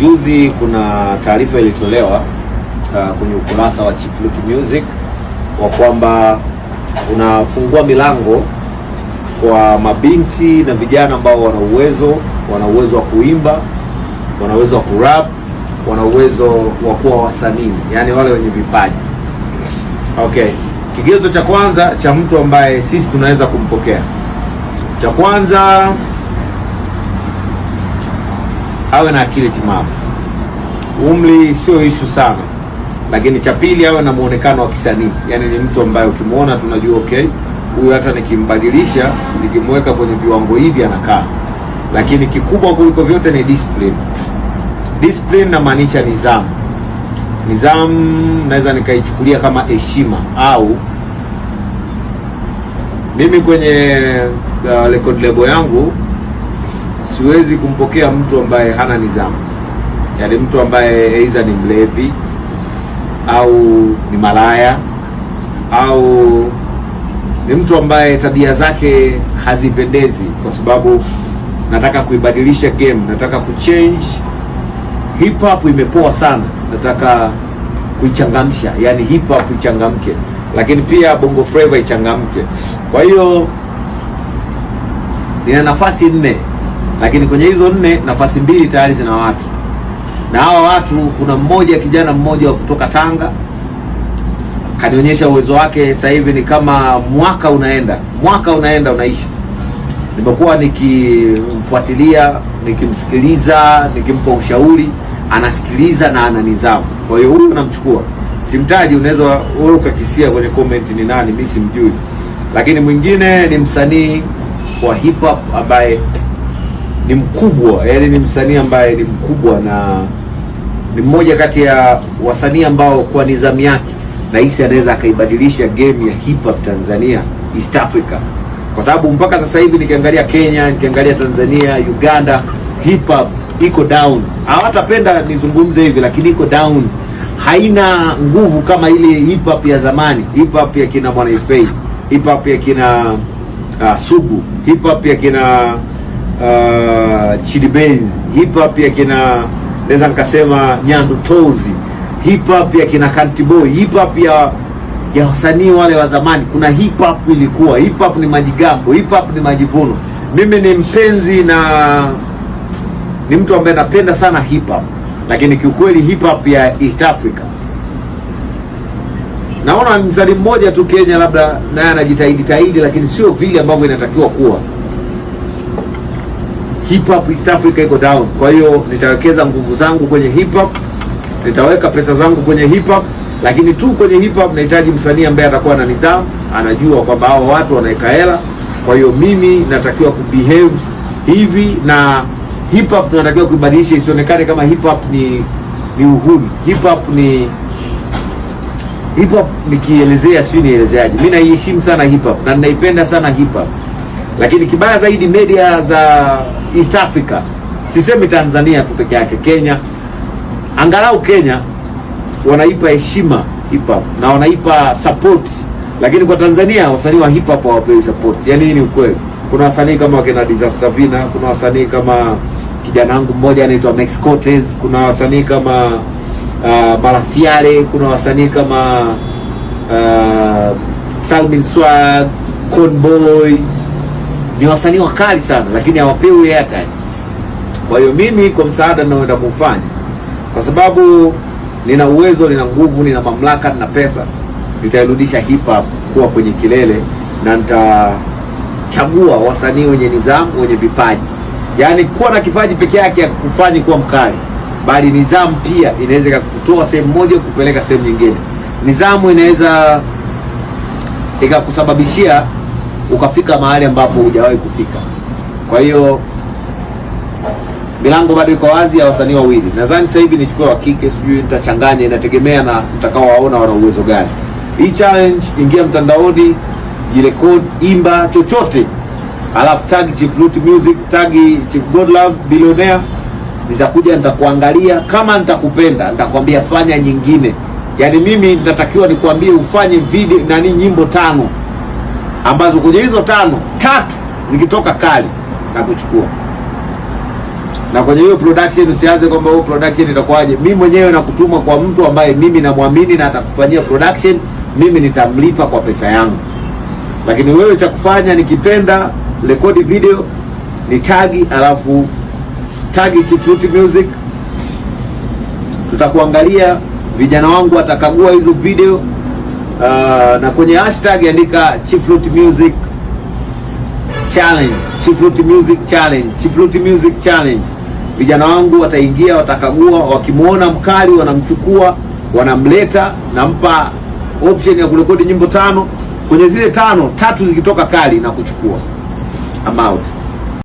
Juzi kuna taarifa ilitolewa kwenye ukurasa wa Chief Lutu Music wa kwamba unafungua milango kwa mabinti na vijana ambao wana uwezo wa kuimba, wana uwezo wa kurap, wana uwezo wa kuwa wasanii, yani wale wenye vipaji. Okay, kigezo cha kwanza cha mtu ambaye sisi tunaweza kumpokea, cha kwanza awe na akili timamu. Umri sio issue sana, lakini cha pili awe na muonekano wa kisanii, yani ni mtu ambaye ukimwona tunajua okay, huyu hata nikimbadilisha, nikimweka kwenye viwango hivi anakaa. Lakini kikubwa kuliko vyote ni discipline. Discipline namaanisha nidhamu. Nidhamu naweza nikaichukulia kama heshima, au mimi kwenye record label yangu siwezi kumpokea mtu ambaye hana nidhamu. Yaani mtu ambaye aidha ni mlevi au ni malaya au ni mtu ambaye tabia zake hazipendezi, kwa sababu nataka kuibadilisha game, nataka kuchange. Hip hop imepoa sana, nataka kuichangamsha, yani hip hop ichangamke, lakini pia bongo flava ichangamke. Kwa hiyo nina nafasi 4, lakini kwenye hizo 4 nafasi 2 tayari zina watu, na hawa watu kuna kijana mmoja wa kutoka Tanga kanionyesha uwezo wake. Sasa hivi ni kama mwaka unaenda unaisha, nimekuwa nikimfuatilia, nikimsikiliza, nikimpa ushauri, anasikiliza na ana nidhamu. Kwa hiyo huyu namchukua, simtaji, unaweza wewe ukakisia kwenye comment ni nani, mimi simjui. Lakini mwingine ni msanii wa hip hop ambaye ni mkubwa, yani ni msanii ambaye ni mkubwa na ni mmoja kati ya wasanii ambao kwa nidhamu yake nahisi anaweza akaibadilisha game ya hip hop Tanzania, East Africa. Kwa sababu mpaka sasa hivi nikiangalia Kenya, nikiangalia Tanzania, Uganda, hip hop iko down. Hawatapenda nizungumze hivi, lakini iko down. Haina nguvu kama ile hip hop ya zamani, hip hop ya kina Mwana FA, hip hop ya kina Sugu, hip hop ya kina Chidi Benz, hip hop ya kina naweza nikasema Nyandu Tozi, hip hop ya kina Kanti Boy, hip hop ya wasanii wale wa zamani. Kuna hip hop ilikuwa, hip hop ni majigambo, hip hop ni majivuno. Mimi ni mpenzi na ni mtu ambaye napenda sana hip hop, lakini kiukweli hip hop ya East Africa naona msanii mmoja tu Kenya labda naye anajitahidi, lakini sio vile ambavyo inatakiwa kuwa. Hip hop East Africa iko down. Kwa hiyo nitawekeza nguvu zangu kwenye hip hop, nitaweka pesa zangu kwenye hip hop, lakini tu kwenye hip hop nahitaji msanii ambaye atakuwa na nidhamu, anajua kwamba hao watu wanaweka hela. Kwa hiyo mimi natakiwa kubehave hivi, na hip hop tunatakiwa kuibadilisha isionekane kama hip hop ni uhuni. Hip hop nikielezea sio nielezeaje. Mimi naiheshimu sana hip hop na ninaipenda sana hip hop. Lakini kibaya zaidi media za East Africa, sisemi Tanzania tu peke yake, Kenya, angalau Kenya wanaipa heshima hip hop na wanaipa support, lakini kwa Tanzania wasanii wa hip hop hawapewi support. Yani hii ni ukweli. Kuna wasanii kama wakina Disaster Vina, kuna wasanii kama kijana wangu mmoja anaitwa Max Cortez, kuna wasanii kama Marafiale, kuna wasanii kama Salmin Swag, Conboy. Ni wasanii wakali sana, lakini hawapewi airtime. Kwa hiyo mimi kwa msaada ninaoenda kufanya, kwa sababu nina uwezo, nina nguvu, nina mamlaka, nina pesa, nitairudisha hip hop kuwa kwenye kilele, na nitachagua wasanii wenye nidhamu, wenye vipaji. Yaani kuwa na kipaji peke yake hakufanyi kuwa mkali, bali nidhamu pia inaweza kukutoa sehemu moja kupeleka sehemu nyingine. Nidhamu inaweza ikakusababishia ukafika mahali ambapo hujawahi kufika. Kwa hiyo milango bado iko wazi ya wasanii wawili. Nadhani sasa hivi nichukue wa kike, sijui nitachanganya, inategemea na mtakaowaona wana uwezo gani. Hii challenge, ingia mtandaoni, jirecord, imba chochote, alafu tag Chief Lutu Music, tag Chief Godlove Billionaire. Nitakuja, nitakuangalia, kama nitakupenda nitakwambia fanya nyingine. Yaani mimi nitatakiwa nikwambie ufanye video nyimbo 5 ambazo kwenye hizo 5, 3 zikitoka kali na kuchukua. Na kwenye hiyo production usianze kwamba hiyo production itakuwaje. Mimi mwenyewe nakutuma kwa mtu ambaye mimi namwamini na atakufanyia production, mimi nitamlipa kwa pesa yangu. Lakini wewe cha kufanya, nikipenda rekodi video ni tagi, alafu tagi Chief Fruit Music, tutakuangalia, vijana wangu watakagua hizo video, na kwenye hashtag andika Chief Fruit Music Challenge, Chief Fruit Music Challenge, Chief Fruit Music Challenge. Vijana wangu wataingia, watakagua, wakimwona mkali wanamchukua, wanamleta, nampa option ya kurekodi nyimbo 5. Kwenye zile 5, 3 zikitoka kali na kuchukua. I'm out.